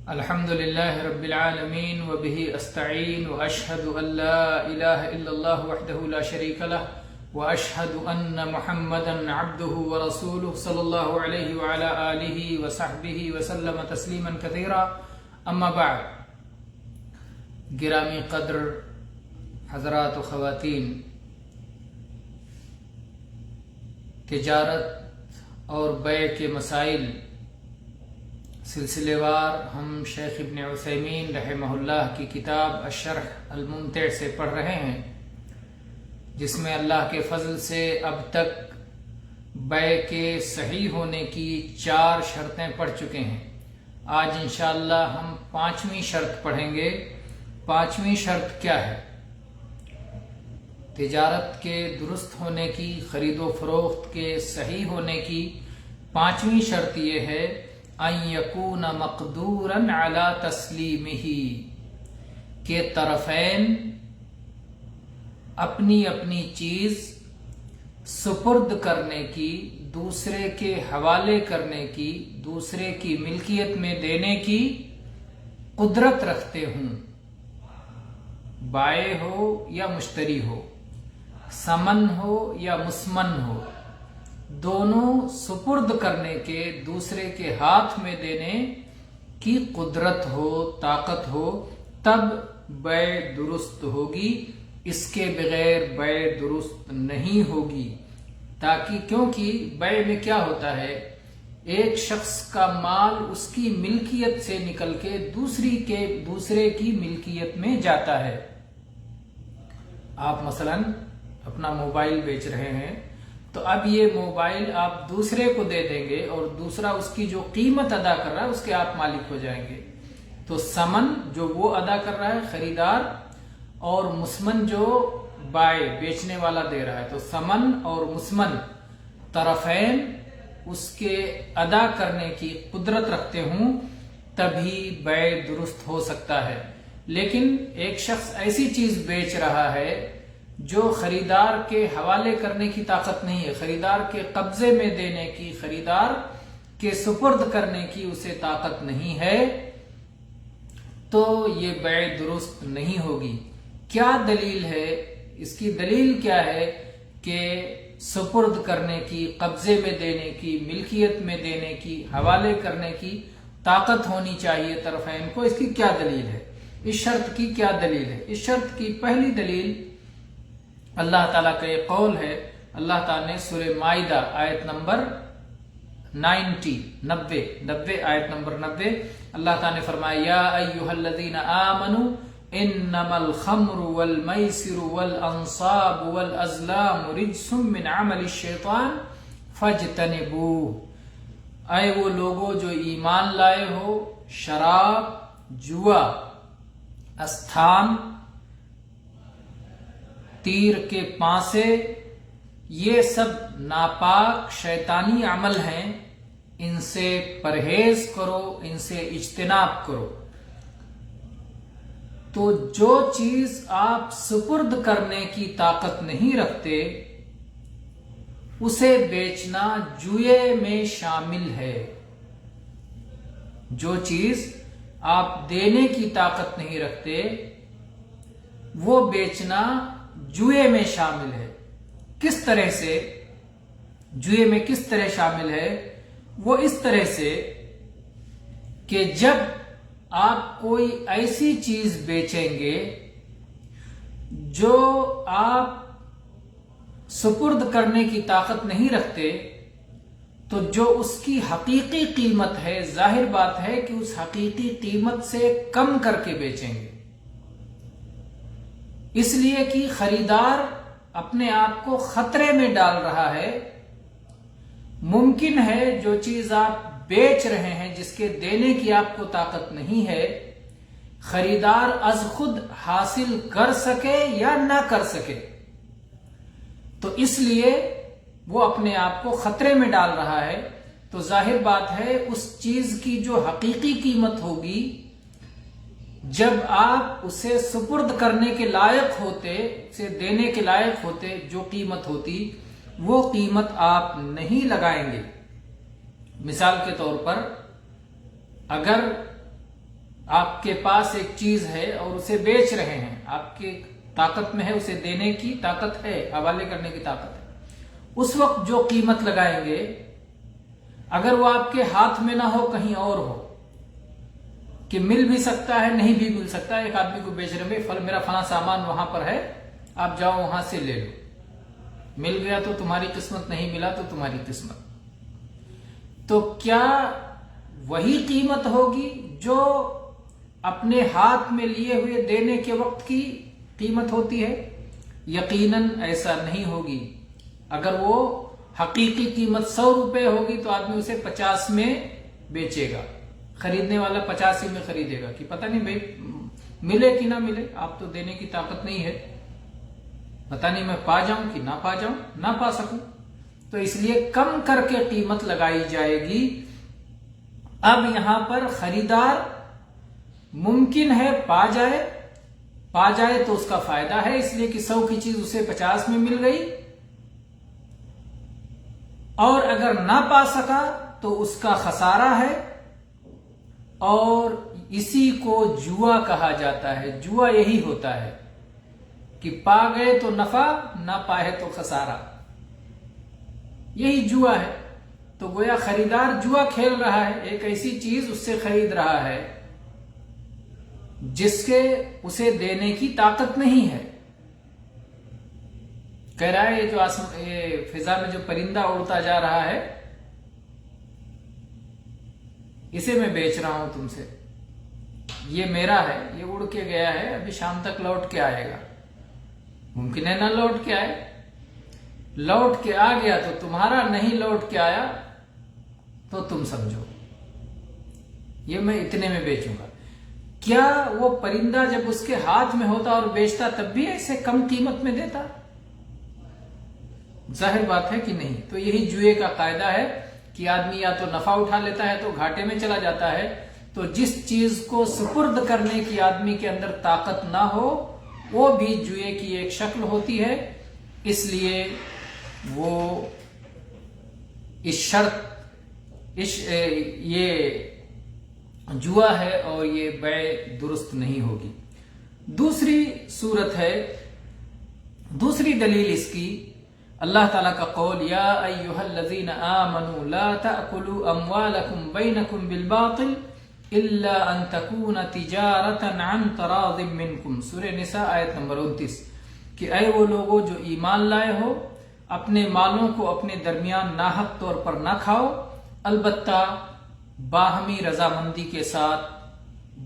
الحمد لله رب العالمين وبه أستعين وأشهد أن لا إله إلا الله وحده لا شريك له وأشهد أن محمدا عبده ورسوله صلى الله عليه وعلى آله وصحبه وسلم تسليما كثيرا أما بعد. گرامی قدر حضرات و خواتین، تجارت اور بیع کے مسائل سلسلے وار ہم شیخ ابن عثیمین رحمہ اللہ کی کتاب الشرح الممتع سے پڑھ رہے ہیں، جس میں اللہ کے فضل سے اب تک بیع کے صحیح ہونے کی 4 شرطیں پڑھ چکے ہیں. آج انشاءاللہ ہم 5ویں شرط پڑھیں گے. 5ویں شرط کیا ہے؟ تجارت کے درست ہونے کی، خرید و فروخت کے صحیح ہونے کی 5ویں شرط یہ ہے ان یکون مقدورا علی تسلیمہ، کہ طرفین اپنی اپنی چیز سپرد کرنے کی، دوسرے کے حوالے کرنے کی، دوسرے کی ملکیت میں دینے کی قدرت رکھتے ہوں. بائع ہو یا مشتری ہو، سمن ہو یا مسمن ہو، دونوں سپرد کرنے کے، دوسرے کے ہاتھ میں دینے کی قدرت ہو، طاقت ہو، تب بیع درست ہوگی. اس کے بغیر بیع درست نہیں ہوگی. کیونکہ بیع میں کیا ہوتا ہے، ایک شخص کا مال اس کی ملکیت سے نکل کے دوسرے کی ملکیت میں جاتا ہے. آپ مثلا اپنا موبائل بیچ رہے ہیں، تو اب یہ موبائل آپ دوسرے کو دے دیں گے اور دوسرا اس کی جو قیمت ادا کر رہا ہے اس کے آپ مالک ہو جائیں گے. تو سمن جو وہ ادا کر رہا ہے خریدار، اور مسمن جو بائع بیچنے والا دے رہا ہے، تو سمن اور مسمن طرفین اس کے ادا کرنے کی قدرت رکھتے ہوں، تبھی بیع درست ہو سکتا ہے. لیکن ایک شخص ایسی چیز بیچ رہا ہے جو خریدار کے حوالے کرنے کی طاقت نہیں ہے، خریدار کے قبضے میں دینے کی، خریدار کے سپرد کرنے کی اسے طاقت نہیں ہے، تو یہ بیع درست نہیں ہوگی. کیا دلیل ہے؟ اس کی دلیل کیا ہے کہ سپرد کرنے کی، قبضے میں دینے کی، ملکیت میں دینے کی، حوالے کرنے کی طاقت ہونی چاہیے طرفین کو. اس کی کیا دلیل ہے؟ اس شرط کی کیا دلیل ہے؟ اس شرط کی پہلی دلیل اللہ تعالیٰ کا یہ قول ہے. اللہ تعالیٰ نے سورہ مائدہ آیت نمبر 90 آیت نمبر 90 اللہ تعالیٰ نے فرمایا یا ایھا الذین آمنوا انما الخمر والمیسر والانصاب والازلام رجس من عمل الشیطان فاجتنبوہ. اے وہ لوگوں جو ایمان لائے ہو، شراب، جوا، استھان، تیر کے پانسے، یہ سب ناپاک شیطانی عمل ہیں، ان سے پرہیز کرو، ان سے اجتناب کرو. تو جو چیز آپ سپرد کرنے کی طاقت نہیں رکھتے، اسے بیچنا جوئے میں شامل ہے. جو چیز آپ دینے کی طاقت نہیں رکھتے، وہ بیچنا جوئے میں شامل ہے. کس طرح سے جوئے میں کس طرح شامل ہے؟ وہ اس طرح سے کہ جب آپ کوئی ایسی چیز بیچیں گے جو آپ سپرد کرنے کی طاقت نہیں رکھتے، تو جو اس کی حقیقی قیمت ہے، ظاہر بات ہے کہ اس حقیقی قیمت سے کم کر کے بیچیں گے. اس لیے کہ خریدار اپنے آپ کو خطرے میں ڈال رہا ہے. ممکن ہے جو چیز آپ بیچ رہے ہیں، جس کے دینے کی آپ کو طاقت نہیں ہے، خریدار از خود حاصل کر سکے یا نہ کر سکے. تو اس لیے وہ اپنے آپ کو خطرے میں ڈال رہا ہے. تو ظاہر بات ہے اس چیز کی جو حقیقی قیمت ہوگی، جب آپ اسے سپرد کرنے کے لائق ہوتے، اسے دینے کے لائق ہوتے، جو قیمت ہوتی وہ قیمت آپ نہیں لگائیں گے. مثال کے طور پر اگر آپ کے پاس ایک چیز ہے اور اسے بیچ رہے ہیں، آپ کی طاقت میں ہے، اسے دینے کی طاقت ہے، حوالے کرنے کی طاقت ہے، اس وقت جو قیمت لگائیں گے اگر وہ آپ کے ہاتھ میں نہ ہو، کہیں اور ہو کہ مل بھی سکتا ہے نہیں بھی مل سکتا ہے، ایک آدمی کو بیچ رہے ہیں میرا فلاں سامان وہاں پر ہے، آپ جاؤ وہاں سے لے لو، مل گیا تو تمہاری قسمت، نہیں ملا تو تمہاری قسمت، تو کیا وہی قیمت ہوگی جو اپنے ہاتھ میں لیے ہوئے دینے کے وقت کی قیمت ہوتی ہے؟ یقیناً ایسا نہیں ہوگی۔ اگر وہ حقیقی قیمت 100 روپے ہوگی تو آدمی اسے 50 میں بیچے گا، خریدنے والا 85 میں خریدے گا کہ پتہ نہیں بھائی ملے کہ نہ ملے، آپ تو دینے کی طاقت نہیں ہے، پتہ نہیں میں پا جاؤں کہ نہ پا جاؤں، نہ پا سکوں، تو اس لیے کم کر کے قیمت لگائی جائے گی۔ اب یہاں پر خریدار ممکن ہے پا جائے تو اس کا فائدہ ہے، اس لیے کہ 100 کی چیز اسے 50 میں مل گئی، اور اگر نہ پا سکا تو اس کا خسارہ ہے، اور اسی کو جوا کہا جاتا ہے۔ جوا یہی ہوتا ہے کہ پا گئے تو نفع، نہ پائے تو خسارہ، یہی جوا ہے۔ تو گویا خریدار جوا کھیل رہا ہے، ایک ایسی چیز اس سے خرید رہا ہے جس کے اسے دینے کی طاقت نہیں ہے۔ کہہ رہا ہے یہ فضا میں جو پرندہ اڑتا جا رہا ہے اسے میں بیچ رہا ہوں تم سے، یہ میرا ہے، یہ اڑ کے گیا ہے، ابھی شام تک لوٹ کے آئے گا، ممکن ہے نہ لوٹ کے آئے، لوٹ کے آ گیا تو تمہارا، نہیں لوٹ کے آیا تو تم سمجھو یہ میں اتنے میں بیچوں گا۔ کیا وہ پرندہ جب اس کے ہاتھ میں ہوتا اور بیچتا تب بھی ایسے کم قیمت میں دیتا؟ ظاہر بات ہے کہ نہیں۔ تو یہی جوئے کا قاعدہ ہے کہ آدمی یا تو نفع اٹھا لیتا ہے تو گھاٹے میں چلا جاتا ہے، تو جس چیز کو سپرد کرنے کی آدمی کے اندر طاقت نہ ہو وہ بھی جوئے کی ایک شکل ہوتی ہے، اس لیے وہ اس شرط یہ جوا ہے اور یہ بیع درست نہیں ہوگی۔ دوسری صورت ہے، دوسری دلیل اس کی اللہ تعالیٰ کا قول یا ایھا الذین آمنوا لا تأکلوا اموالکم بینکم بالباطل الا ان تکون تجارتا عن تراض منکم، سورہ نساء آیت نمبر 29، کہ اے وہ لوگوں جو ایمان لائے ہو، اپنے مالوں کو اپنے درمیان ناحق طور پر نہ کھاؤ، البتہ باہمی رضامندی کے ساتھ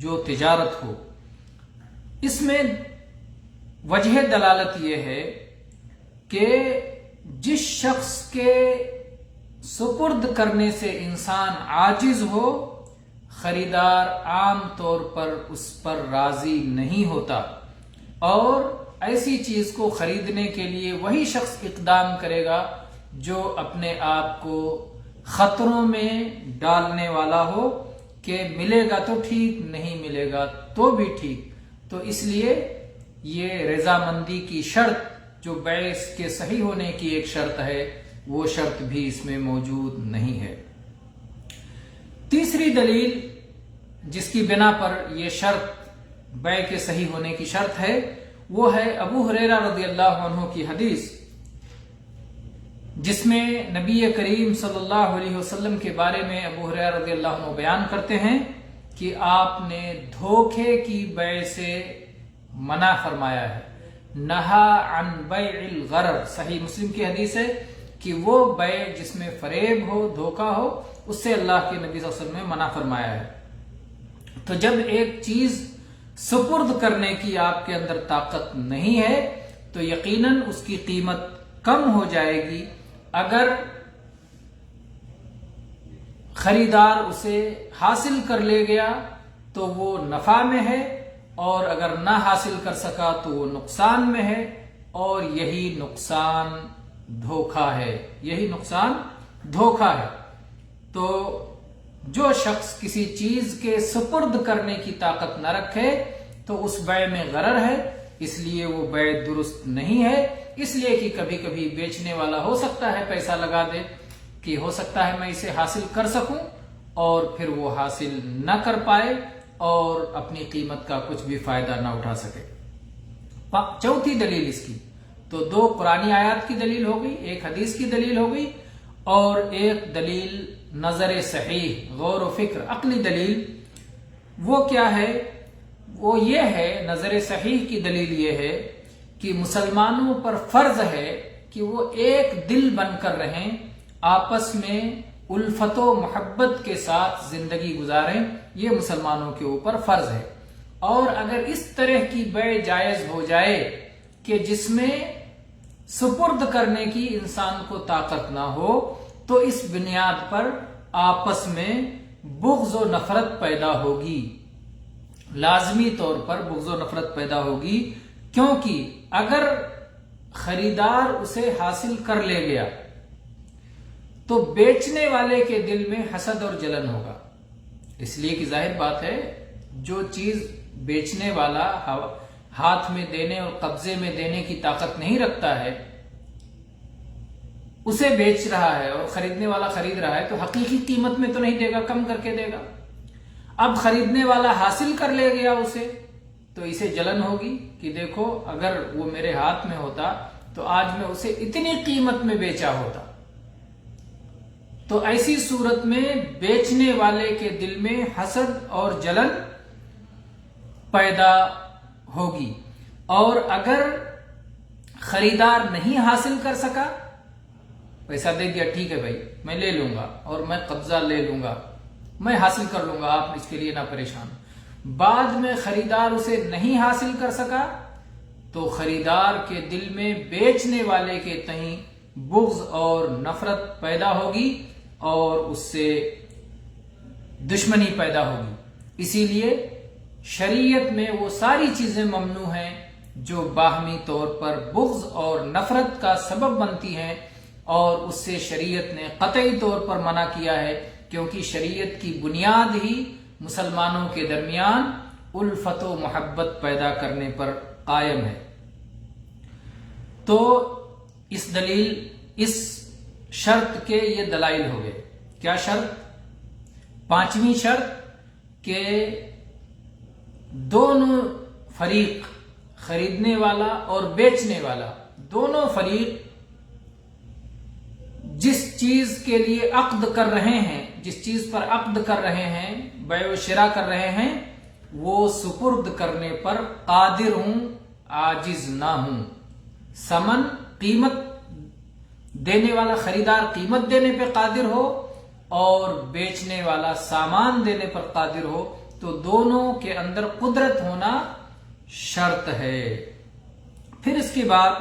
جو تجارت ہو۔ اس میں وجہ دلالت یہ ہے کہ جس شخص کے سپرد کرنے سے انسان عاجز ہو، خریدار عام طور پر اس پر راضی نہیں ہوتا، اور ایسی چیز کو خریدنے کے لیے وہی شخص اقدام کرے گا جو اپنے آپ کو خطروں میں ڈالنے والا ہو کہ ملے گا تو ٹھیک، نہیں ملے گا تو بھی ٹھیک۔ تو اس لیے یہ رضامندی کی شرط جو بیع کے صحیح ہونے کی ایک شرط ہے، وہ شرط بھی اس میں موجود نہیں ہے۔ تیسری دلیل جس کی بنا پر یہ شرط بیع کے صحیح ہونے کی شرط ہے وہ ہے ابو ہریرہ رضی اللہ عنہ کی حدیث، جس میں نبی کریم صلی اللہ علیہ وسلم کے بارے میں ابو ہریرہ رضی اللہ عنہ بیان کرتے ہیں کہ آپ نے دھوکے کی بیع سے منع فرمایا ہے، نہا عن بیع الغرر، صحیح مسلم کی حدیث ہے کہ وہ بیع جس میں فریب ہو، دھوکہ ہو، اس سے اللہ کے نبی صلی اللہ علیہ وسلم نے منع فرمایا ہے۔ تو جب ایک چیز سپرد کرنے کی آپ کے اندر طاقت نہیں ہے تو یقیناً اس کی قیمت کم ہو جائے گی۔ اگر خریدار اسے حاصل کر لے گیا تو وہ نفع میں ہے، اور اگر نہ حاصل کر سکا تو وہ نقصان میں ہے، اور یہی نقصان دھوکہ ہے، یہی نقصان دھوکہ ہے۔ تو جو شخص کسی چیز کے سپرد کرنے کی طاقت نہ رکھے تو اس بیع میں غرر ہے، اس لیے وہ بیع درست نہیں ہے، اس لیے کہ کبھی کبھی بیچنے والا ہو سکتا ہے پیسہ لگا دے کہ ہو سکتا ہے میں اسے حاصل کر سکوں، اور پھر وہ حاصل نہ کر پائے، اور اپنی قیمت کا کچھ بھی فائدہ نہ اٹھا سکے۔ چوتھی دلیل اس کی تو 2 قرآنی آیات کی دلیل ہو گئی، ایک حدیث کی دلیل ہو گئی، اور ایک دلیل نظر صحیح، غور و فکر، عقلی دلیل۔ وہ کیا ہے؟ وہ یہ ہے، نظر صحیح کی دلیل یہ ہے کہ مسلمانوں پر فرض ہے کہ وہ ایک دل بن کر رہیں، آپس میں الفت و محبت کے ساتھ زندگی گزاریں، یہ مسلمانوں کے اوپر فرض ہے۔ اور اگر اس طرح کی بیع جائز ہو جائے کہ جس میں سپرد کرنے کی انسان کو طاقت نہ ہو، تو اس بنیاد پر آپس میں بغض و نفرت پیدا ہوگی، لازمی طور پر بغض و نفرت پیدا ہوگی، کیونکہ اگر خریدار اسے حاصل کر لے گیا تو بیچنے والے کے دل میں حسد اور جلن ہوگا، اس لیے کہ ظاہر بات ہے جو چیز بیچنے والا ہاتھ میں دینے اور قبضے میں دینے کی طاقت نہیں رکھتا ہے، اسے بیچ رہا ہے اور خریدنے والا خرید رہا ہے، تو حقیقی قیمت میں تو نہیں دے گا، کم کر کے دے گا۔ اب خریدنے والا حاصل کر لے گیا اسے، تو اسے جلن ہوگی کہ دیکھو اگر وہ میرے ہاتھ میں ہوتا تو آج میں اسے اتنی قیمت میں بیچا ہوتا۔ تو ایسی صورت میں بیچنے والے کے دل میں حسد اور جلن پیدا ہوگی، اور اگر خریدار نہیں حاصل کر سکا، پیسہ دے دیا، ٹھیک ہے بھائی میں لے لوں گا اور میں قبضہ لے لوں گا، میں حاصل کر لوں گا، آپ اس کے لیے نہ پریشان۔ بعد میں خریدار اسے نہیں حاصل کر سکا تو خریدار کے دل میں بیچنے والے کے تئیں بغض اور نفرت پیدا ہوگی اور اس سے دشمنی پیدا ہوگی۔ اسی لیے شریعت میں وہ ساری چیزیں ممنوع ہیں جو باہمی طور پر بغض اور نفرت کا سبب بنتی ہیں، اور اس سے شریعت نے قطعی طور پر منع کیا ہے، کیونکہ شریعت کی بنیاد ہی مسلمانوں کے درمیان الفت و محبت پیدا کرنے پر قائم ہے۔ تو اس شرط کے یہ دلائل ہو گئے۔ کیا شرط؟ 5ویں شرط کہ دونوں فریق، خریدنے والا اور بیچنے والا، دونوں فریق جس چیز کے لیے عقد کر رہے ہیں، جس چیز پر عقد کر رہے ہیں، بیع و شراء کر رہے ہیں، وہ سپرد کرنے پر قادر ہوں، عاجز نہ ہوں۔ ثمن، قیمت دینے والا خریدار قیمت دینے پہ قادر ہو اور بیچنے والا سامان دینے پر قادر ہو، تو دونوں کے اندر قدرت ہونا شرط ہے۔ پھر اس کے بعد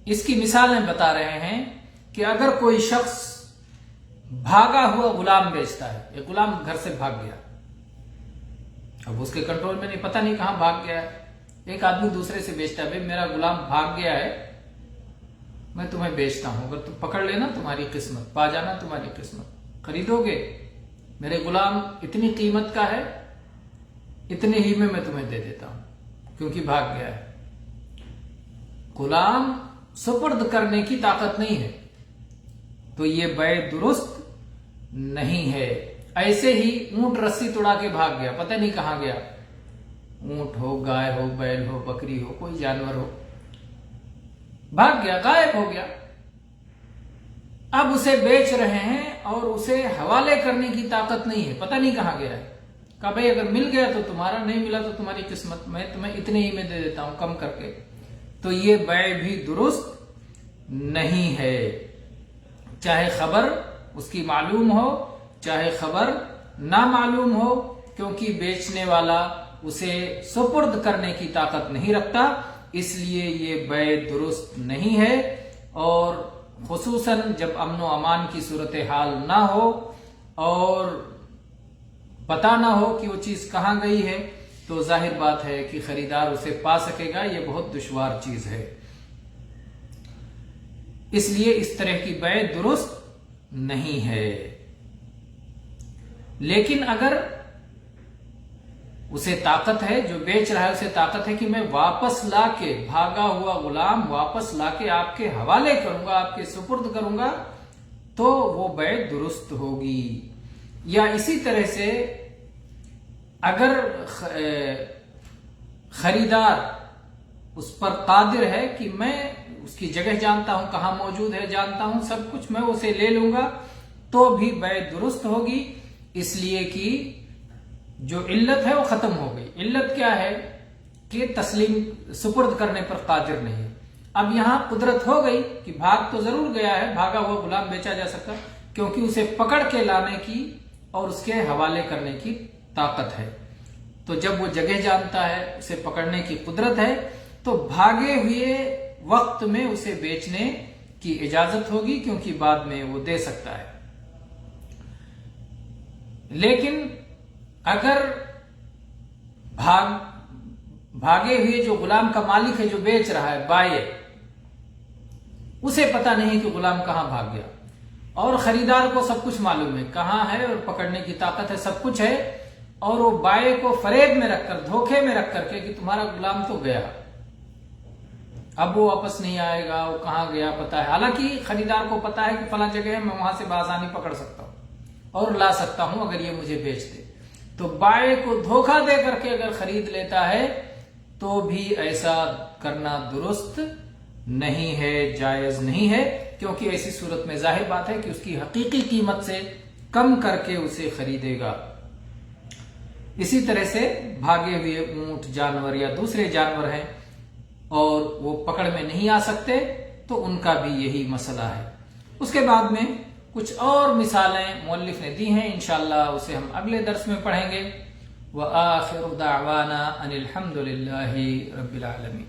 اس کی مثالیں بتا رہے ہیں کہ اگر کوئی شخص بھاگا ہوا غلام بیچتا ہے، ایک غلام گھر سے بھاگ گیا، اب اس کے کنٹرول میں نہیں، پتہ نہیں کہاں بھاگ گیا ہے، ایک آدمی دوسرے سے بیچتا ہے، بھائی میرا غلام بھاگ گیا ہے، میں تمہیں بیچتا ہوں، اگر تم پکڑ لینا تمہاری قسمت، پا جانا تمہاری قسمت، خریدو گے؟ میرے غلام اتنی قیمت کا ہے، اتنے ہی میں تمہیں دے دیتا ہوں، کیونکہ بھاگ گیا ہے۔ غلام سپرد کرنے کی طاقت نہیں ہے، تو یہ بیع درست نہیں ہے۔ ایسے ہی اونٹ رسی توڑا کے بھاگ گیا، پتہ نہیں کہاں گیا، اونٹ ہو، گائے ہو، بیل ہو، بکری ہو، کوئی جانور ہو، بھاگ گیا، غائب ہو گیا۔ اب اسے بیچ رہے ہیں اور اسے حوالے کرنے کی طاقت نہیں ہے، پتہ نہیں کہاں گیا ہے۔ کہا بھائی اگر مل گیا تو تمہارا، نہیں ملا تو تمہاری قسمت، میں تمہیں اتنے ہی میں دے دیتا ہوں کم کر کے، تو یہ بیع بھی درست نہیں ہے، چاہے خبر اس کی معلوم ہو چاہے خبر نہ معلوم ہو، کیونکہ بیچنے والا اسے سپرد کرنے کی طاقت نہیں رکھتا، اس لیے یہ بیع درست نہیں ہے۔ اور خصوصاً جب امن و امان کی صورتحال نہ ہو اور پتہ نہ ہو کہ وہ چیز کہاں گئی ہے، تو ظاہر بات ہے کہ خریدار اسے پا سکے گا، یہ بہت دشوار چیز ہے۔ اس لیے اس طرح کی بیع درست نہیں ہے۔ لیکن اگر اسے طاقت ہے، جو بیچ رہا ہے اسے طاقت ہے کہ میں واپس لا کے، بھاگا ہوا غلام واپس لا کے آپ کے حوالے کروں گا، آپ کے سپرد کروں گا، تو وہ بیع درست ہوگی۔ یا اسی طرح سے اگر خریدار اس پر قادر ہے کہ میں اس کی جگہ جانتا ہوں، کہاں موجود ہے جانتا ہوں، سب کچھ میں اسے لے لوں گا، تو بھی بیع درست ہوگی، اس لیے کہ جو علت ہے وہ ختم ہو گئی۔ علت کیا ہے کہ تسلیم سپرد کرنے پر قادر نہیں ہے۔ اب یہاں قدرت ہو گئی کہ بھاگ تو ضرور گیا ہے، بھاگا ہوا غلام بیچا جا سکتا، کیونکہ اسے پکڑ کے لانے کی اور اس کے حوالے کرنے کی طاقت ہے۔ تو جب وہ جگہ جانتا ہے، اسے پکڑنے کی قدرت ہے، تو بھاگے ہوئے وقت میں اسے بیچنے کی اجازت ہوگی، کیونکہ بعد میں وہ دے سکتا ہے۔ لیکن اگر بھاگے ہوئے جو غلام کا مالک ہے، جو بیچ رہا ہے، بائع، اسے پتا نہیں کہ غلام کہاں بھاگ گیا، اور خریدار کو سب کچھ معلوم ہے، کہاں ہے اور پکڑنے کی طاقت ہے، سب کچھ ہے، اور وہ بائع کو فریب میں رکھ کر، دھوکے میں رکھ کر کے کہ تمہارا غلام تو گیا، اب وہ واپس نہیں آئے گا، وہ کہاں گیا پتا ہے، حالانکہ خریدار کو پتا ہے کہ فلاں جگہ ہے، میں وہاں سے بآسانی پکڑ سکتا ہوں اور لا سکتا ہوں اگر یہ مجھے بیچ دے، تو بائع کو دھوکہ دے کر کے اگر خرید لیتا ہے تو بھی ایسا کرنا درست نہیں ہے، جائز نہیں ہے، کیونکہ ایسی صورت میں ظاہر بات ہے کہ اس کی حقیقی قیمت سے کم کر کے اسے خریدے گا۔ اسی طرح سے بھاگے ہوئے اونٹ، جانور یا دوسرے جانور ہیں اور وہ پکڑ میں نہیں آ سکتے، تو ان کا بھی یہی مسئلہ ہے۔ اس کے بعد میں کچھ اور مثالیں مؤلف نے دی ہیں، انشاءاللہ اسے ہم اگلے درس میں پڑھیں گے۔ وآخر دعوانا ان الحمد للہ رب العالمین۔